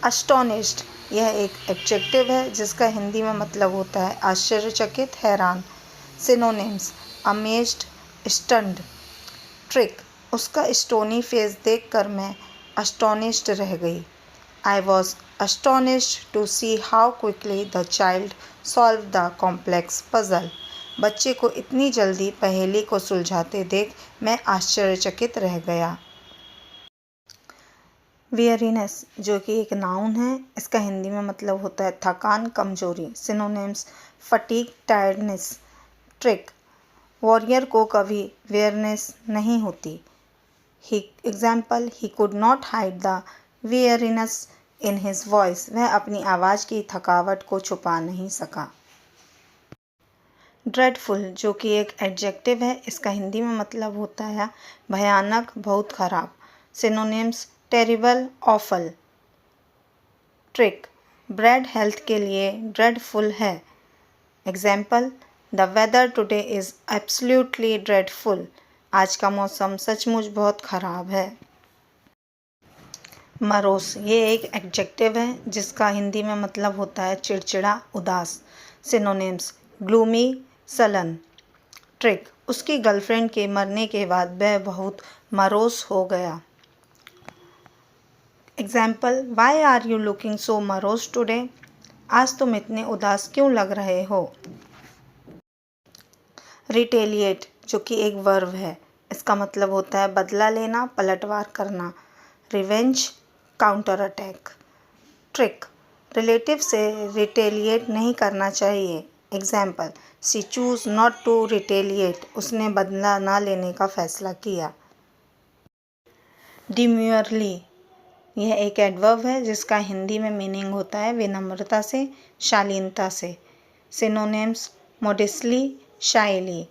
अस्टोनिश्ड, यह एक एडजेक्टिव है जिसका हिंदी में मतलब होता है आश्चर्यचकित, हैरान। Synonyms: amazed, stunned. ट्रिक, उसका स्टोनी फेस देखकर मैं अस्टोनिश्ड रह गई। I was astonished to see how quickly the child solve the complex puzzle. बच्चे को इतनी जल्दी पहेली को सुलझाते देख मैं आश्चर्यचकित रह गया। वियरीनेस, जो कि एक नाउन है, इसका हिंदी में मतलब होता है थकान, कमजोरी। Synonyms: fatigue, tiredness. Trick, warrior को कभी वियरनेस नहीं होती। Example: he could not hide the weariness in his voice, वह अपनी आवाज की थकावट को छुपा नहीं सका। ड्रेडफुल, जो कि एक एडजेक्टिव है, इसका हिंदी में मतलब होता है भयानक, बहुत खराब। Synonyms: terrible, awful. Trick, bread health के लिए ड्रेडफुल है। Example: the weather today is absolutely dreadful, आज का मौसम सचमुच बहुत खराब है। मरोस, ये एक एडजेक्टिव है जिसका हिंदी में मतलब होता है चिड़चिड़ा, उदास। Synonyms: gloomy, sullen. ट्रिक, उसकी गर्लफ्रेंड के मरने के बाद वह बहुत मरोस हो गया। Example: why are you looking so morose today, आज तुम इतने उदास क्यों लग रहे हो। रिटेलिएट, जो कि एक वर्ब है, इसका मतलब होता है बदला लेना, पलटवार करना। Revenge, counter attack. Trick, relative से रिटेलिएट नहीं करना चाहिए। Example: she choose not to retaliate, उसने बदला ना लेने का फैसला किया। डिम्यूरली, यह एक एडवर्ब है जिसका हिंदी में मीनिंग होता है विनम्रता से, शालीनता से। Synonyms: modestly, shyly.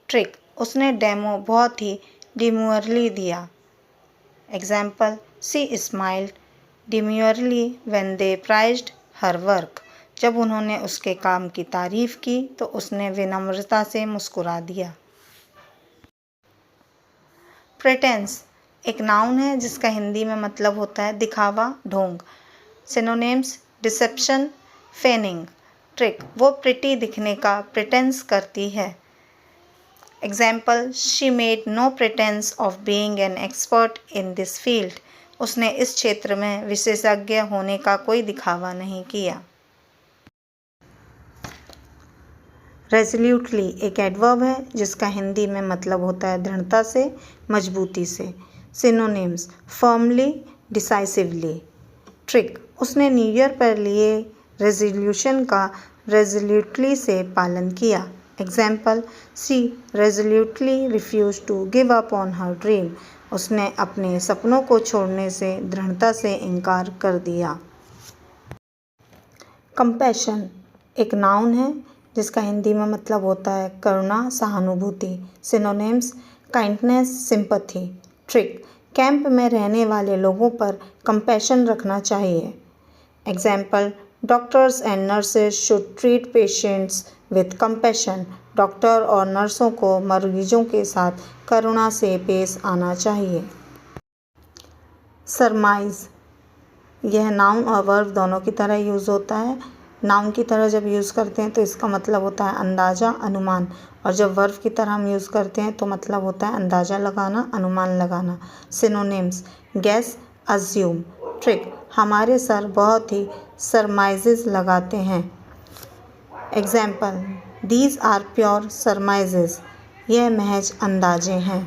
ट्रिक, उसने डेमो बहुत ही डिम्यूरली दिया। Example: she smiled demurely when they praised her work, जब उन्होंने उसके काम की तारीफ की तो उसने विनम्रता से मुस्कुरा दिया। प्रेटेंस, एक नाउन है जिसका हिंदी में मतलब होता है दिखावा, ढोंग। Synonyms: deception, feigning. ट्रिक, वो प्रिटी दिखने का प्रिटेंस करती है। Example: she made no pretence of being an expert in this field, उसने इस क्षेत्र में विशेषज्ञ होने का कोई दिखावा नहीं किया। रेजोल्यूटली, एक एडवर्ब है जिसका हिंदी में मतलब होता है दृढ़ता से, मजबूती से। Synonyms: firmly, decisively. ट्रिक, उसने न्यू ईयर पर लिए रेजोल्यूशन का रेजोल्यूटली से पालन किया। Example: she resolutely refuse to give up on her dream, उसने अपने सपनों को छोड़ने से दृढ़ता से इनकार कर दिया। कंपैशन, एक नाउन है जिसका हिंदी में मतलब होता है करुणा, सहानुभूति। Synonyms: kindness, sympathy. Trick, camp में रहने वाले लोगों पर कंपैशन रखना चाहिए। Example: doctors and nurses should treat patients with compassion, doctor और नर्सों को मरीजों के साथ करुणा से पेश आना चाहिए। सरमाइज, यह नाउन और वर्ब दोनों की तरह यूज़ होता है। नाउन की तरह जब यूज़ करते हैं तो इसका मतलब होता है अंदाज़ा, अनुमान, और जब वर्ब की तरह हम यूज़ करते हैं तो मतलब होता है अंदाज़ा लगाना, अनुमान लगाना। Synonyms: guess, assume. ट्रिक, हमारे सर बहुत ही सरमाइजेस लगाते हैं। Example: these are pure surmises, यह महज अंदाजे हैं।